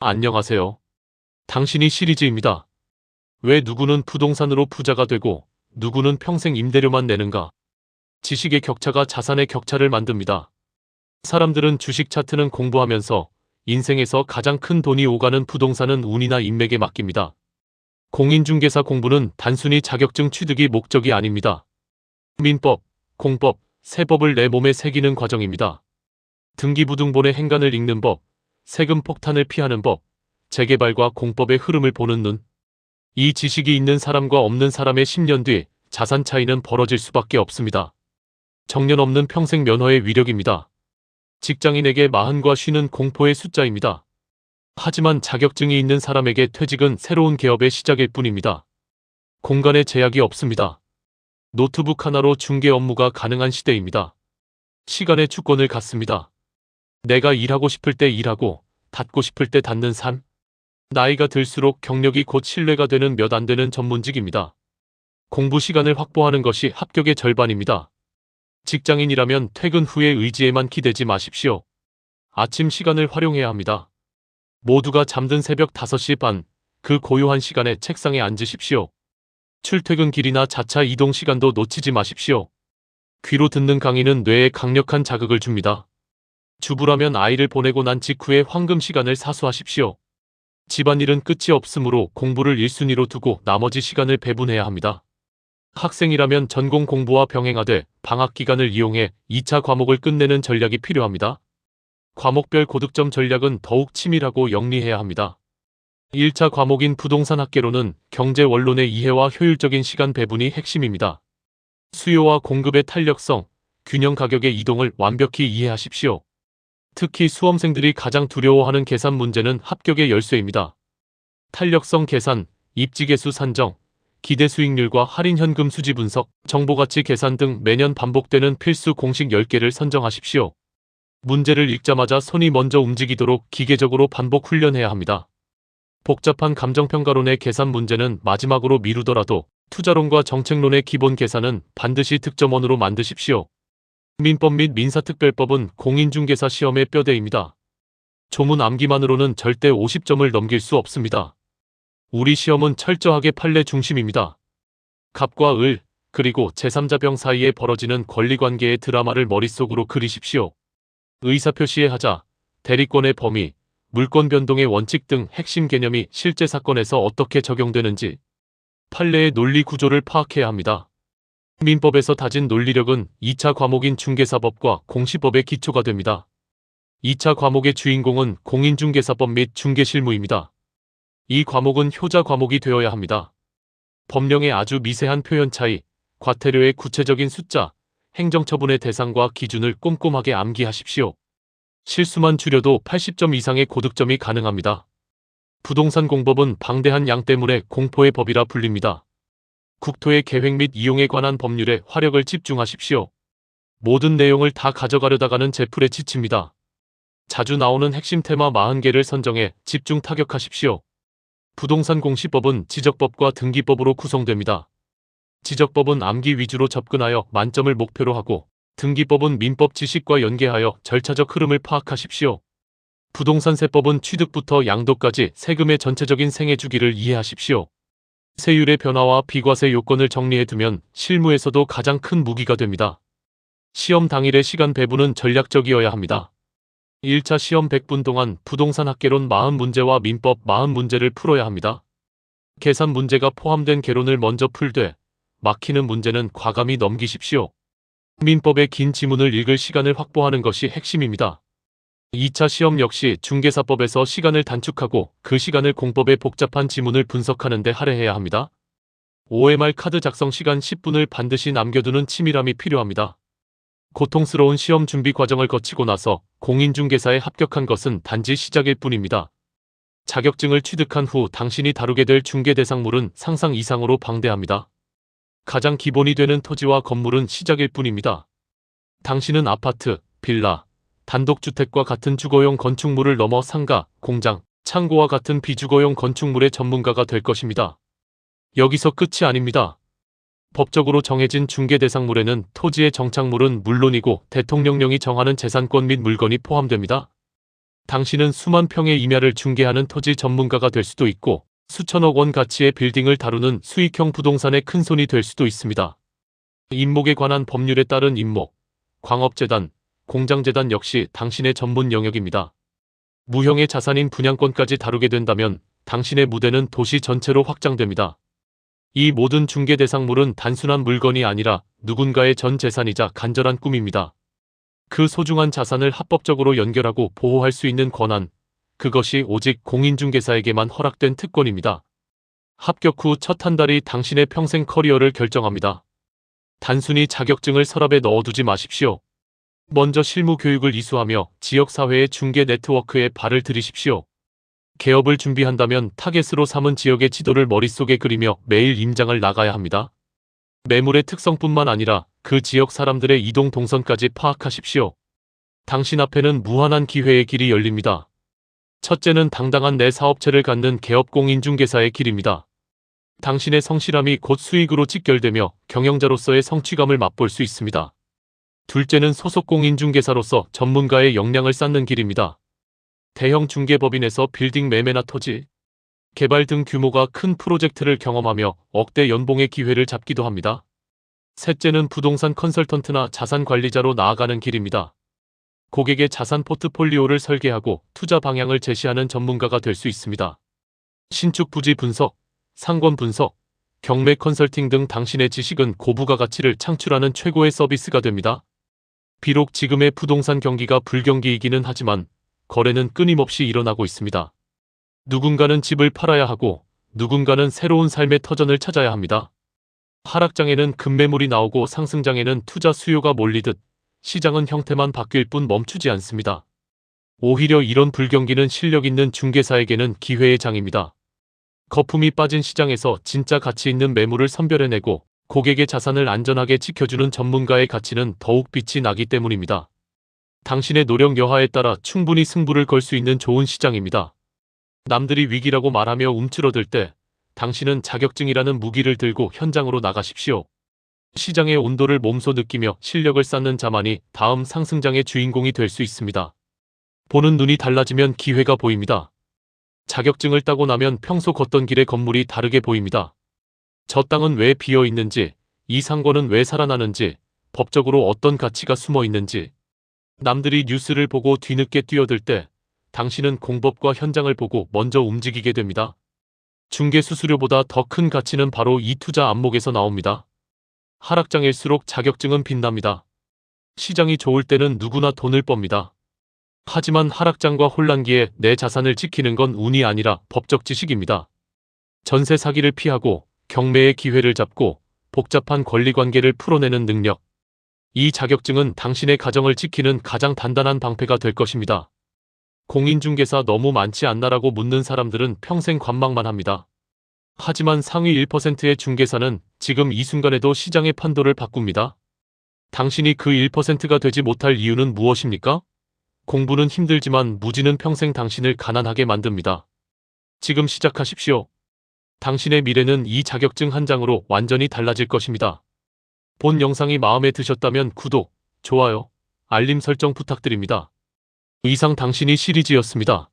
안녕하세요. 당신이 시리즈입니다. 왜 누구는 부동산으로 부자가 되고 누구는 평생 임대료만 내는가? 지식의 격차가 자산의 격차를 만듭니다. 사람들은 주식 차트는 공부하면서 인생에서 가장 큰 돈이 오가는 부동산은 운이나 인맥에 맡깁니다. 공인중개사 공부는 단순히 자격증 취득이 목적이 아닙니다. 민법, 공법, 세법을 내 몸에 새기는 과정입니다. 등기부등본의 행간을 읽는 법, 세금 폭탄을 피하는 법, 재개발과 공법의 흐름을 보는 눈. 이 지식이 있는 사람과 없는 사람의 10년 뒤 자산 차이는 벌어질 수밖에 없습니다. 정년 없는 평생 면허의 위력입니다. 직장인에게 40과 50는 공포의 숫자입니다. 하지만 자격증이 있는 사람에게 퇴직은 새로운 개업의 시작일 뿐입니다. 공간에 제약이 없습니다. 노트북 하나로 중개 업무가 가능한 시대입니다. 시간의 주권을 갖습니다. 내가 일하고 싶을 때 일하고 닫고 싶을 때 닫는 삶. 나이가 들수록 경력이 곧 신뢰가 되는 몇 안 되는 전문직입니다. 공부 시간을 확보하는 것이 합격의 절반입니다. 직장인이라면 퇴근 후의 의지에만 기대지 마십시오. 아침 시간을 활용해야 합니다. 모두가 잠든 새벽 5시 반, 그 고요한 시간에 책상에 앉으십시오. 출퇴근 길이나 자차 이동 시간도 놓치지 마십시오. 귀로 듣는 강의는 뇌에 강력한 자극을 줍니다. 주부라면 아이를 보내고 난 직후에 황금 시간을 사수하십시오. 집안일은 끝이 없으므로 공부를 1순위로 두고 나머지 시간을 배분해야 합니다. 학생이라면 전공 공부와 병행하되 방학 기간을 이용해 2차 과목을 끝내는 전략이 필요합니다. 과목별 고득점 전략은 더욱 치밀하고 영리해야 합니다. 1차 과목인 부동산 학개론은 경제 원론의 이해와 효율적인 시간 배분이 핵심입니다. 수요와 공급의 탄력성, 균형 가격의 이동을 완벽히 이해하십시오. 특히 수험생들이 가장 두려워하는 계산 문제는 합격의 열쇠입니다. 탄력성 계산, 입지계수 산정, 기대 수익률과 할인 현금 수지 분석, 정보가치 계산 등 매년 반복되는 필수 공식 10개를 선정하십시오. 문제를 읽자마자 손이 먼저 움직이도록 기계적으로 반복 훈련해야 합니다. 복잡한 감정평가론의 계산 문제는 마지막으로 미루더라도 투자론과 정책론의 기본 계산은 반드시 득점원으로 만드십시오. 민법 및 민사특별법은 공인중개사 시험의 뼈대입니다. 조문 암기만으로는 절대 50점을 넘길 수 없습니다. 우리 시험은 철저하게 판례 중심입니다. 갑과 을, 그리고 제3자병 사이에 벌어지는 권리관계의 드라마를 머릿속으로 그리십시오. 의사표시의 하자, 대리권의 범위, 물권 변동의 원칙 등 핵심 개념이 실제 사건에서 어떻게 적용되는지 판례의 논리 구조를 파악해야 합니다. 민법에서 다진 논리력은 2차 과목인 중개사법과 공시법의 기초가 됩니다. 2차 과목의 주인공은 공인중개사법 및 중개실무입니다. 이 과목은 효자 과목이 되어야 합니다. 법령의 아주 미세한 표현 차이, 과태료의 구체적인 숫자, 행정처분의 대상과 기준을 꼼꼼하게 암기하십시오. 실수만 줄여도 80점 이상의 고득점이 가능합니다. 부동산 공법은 방대한 양 때문에 공포의 법이라 불립니다. 국토의 계획 및 이용에 관한 법률에 화력을 집중하십시오. 모든 내용을 다 가져가려다가는 제풀에 지칩니다. 자주 나오는 핵심 테마 40개를 선정해 집중 타격하십시오. 부동산 공시법은 지적법과 등기법으로 구성됩니다. 지적법은 암기 위주로 접근하여 만점을 목표로 하고 등기법은 민법 지식과 연계하여 절차적 흐름을 파악하십시오. 부동산세법은 취득부터 양도까지 세금의 전체적인 생애 주기를 이해하십시오. 세율의 변화와 비과세 요건을 정리해두면 실무에서도 가장 큰 무기가 됩니다. 시험 당일의 시간 배분은 전략적이어야 합니다. 1차 시험 100분 동안 부동산 학개론 40문제와 민법 40문제를 풀어야 합니다. 계산 문제가 포함된 개론을 먼저 풀되 막히는 문제는 과감히 넘기십시오. 민법의 긴 지문을 읽을 시간을 확보하는 것이 핵심입니다. 2차 시험 역시 중개사법에서 시간을 단축하고 그 시간을 공법의 복잡한 지문을 분석하는 데 할애해야 합니다. OMR 카드 작성 시간 10분을 반드시 남겨두는 치밀함이 필요합니다. 고통스러운 시험 준비 과정을 거치고 나서 공인중개사에 합격한 것은 단지 시작일 뿐입니다. 자격증을 취득한 후 당신이 다루게 될 중개 대상물은 상상 이상으로 방대합니다. 가장 기본이 되는 토지와 건물은 시작일 뿐입니다. 당신은 아파트, 빌라, 단독주택과 같은 주거용 건축물을 넘어 상가, 공장, 창고와 같은 비주거용 건축물의 전문가가 될 것입니다. 여기서 끝이 아닙니다. 법적으로 정해진 중개 대상물에는 토지의 정착물은 물론이고 대통령령이 정하는 재산권 및 물건이 포함됩니다. 당신은 수만 평의 임야를 중개하는 토지 전문가가 될 수도 있고 수천억 원 가치의 빌딩을 다루는 수익형 부동산의 큰손이 될 수도 있습니다. 임목에 관한 법률에 따른 임목, 광업재단, 공장재단 역시 당신의 전문 영역입니다. 무형의 자산인 분양권까지 다루게 된다면 당신의 무대는 도시 전체로 확장됩니다. 이 모든 중개 대상물은 단순한 물건이 아니라 누군가의 전 재산이자 간절한 꿈입니다. 그 소중한 자산을 합법적으로 연결하고 보호할 수 있는 권한, 그것이 오직 공인중개사에게만 허락된 특권입니다. 합격 후 첫 한 달이 당신의 평생 커리어를 결정합니다. 단순히 자격증을 서랍에 넣어두지 마십시오. 먼저 실무 교육을 이수하며 지역사회의 중개 네트워크에 발을 들이십시오. 개업을 준비한다면 타겟으로 삼은 지역의 지도를 머릿속에 그리며 매일 임장을 나가야 합니다. 매물의 특성뿐만 아니라 그 지역 사람들의 이동 동선까지 파악하십시오. 당신 앞에는 무한한 기회의 길이 열립니다. 첫째는 당당한 내 사업체를 갖는 개업 공인중개사의 길입니다. 당신의 성실함이 곧 수익으로 직결되며 경영자로서의 성취감을 맛볼 수 있습니다. 둘째는 소속 공인중개사로서 전문가의 역량을 쌓는 길입니다. 대형 중개법인에서 빌딩 매매나 토지, 개발 등 규모가 큰 프로젝트를 경험하며 억대 연봉의 기회를 잡기도 합니다. 셋째는 부동산 컨설턴트나 자산 관리자로 나아가는 길입니다. 고객의 자산 포트폴리오를 설계하고 투자 방향을 제시하는 전문가가 될 수 있습니다. 신축 부지 분석, 상권 분석, 경매 컨설팅 등 당신의 지식은 고부가 가치를 창출하는 최고의 서비스가 됩니다. 비록 지금의 부동산 경기가 불경기이기는 하지만 거래는 끊임없이 일어나고 있습니다. 누군가는 집을 팔아야 하고 누군가는 새로운 삶의 터전을 찾아야 합니다. 하락장에는 급매물이 나오고 상승장에는 투자 수요가 몰리듯 시장은 형태만 바뀔 뿐 멈추지 않습니다. 오히려 이런 불경기는 실력 있는 중개사에게는 기회의 장입니다. 거품이 빠진 시장에서 진짜 가치 있는 매물을 선별해내고 고객의 자산을 안전하게 지켜주는 전문가의 가치는 더욱 빛이 나기 때문입니다. 당신의 노력 여하에 따라 충분히 승부를 걸 수 있는 좋은 시장입니다. 남들이 위기라고 말하며 움츠러들 때 당신은 자격증이라는 무기를 들고 현장으로 나가십시오. 시장의 온도를 몸소 느끼며 실력을 쌓는 자만이 다음 상승장의 주인공이 될 수 있습니다. 보는 눈이 달라지면 기회가 보입니다. 자격증을 따고 나면 평소 걷던 길의 건물이 다르게 보입니다. 저 땅은 왜 비어 있는지, 이 상권은 왜 살아나는지, 법적으로 어떤 가치가 숨어 있는지. 남들이 뉴스를 보고 뒤늦게 뛰어들 때 당신은 공법과 현장을 보고 먼저 움직이게 됩니다. 중개 수수료보다 더 큰 가치는 바로 이 투자 안목에서 나옵니다. 하락장일수록 자격증은 빛납니다. 시장이 좋을 때는 누구나 돈을 빱니다. 하지만 하락장과 혼란기에 내 자산을 지키는 건 운이 아니라 법적 지식입니다. 전세 사기를 피하고 경매의 기회를 잡고 복잡한 권리관계를 풀어내는 능력. 이 자격증은 당신의 가정을 지키는 가장 단단한 방패가 될 것입니다. 공인중개사 너무 많지 않나라고 묻는 사람들은 평생 관망만 합니다. 하지만 상위 1%의 중개사는 지금 이 순간에도 시장의 판도를 바꿉니다. 당신이 그 1%가 되지 못할 이유는 무엇입니까? 공부는 힘들지만 무지는 평생 당신을 가난하게 만듭니다. 지금 시작하십시오. 당신의 미래는 이 자격증 한 장으로 완전히 달라질 것입니다. 본 영상이 마음에 드셨다면 구독, 좋아요, 알림 설정 부탁드립니다. 이상 당신이 시리즈였습니다.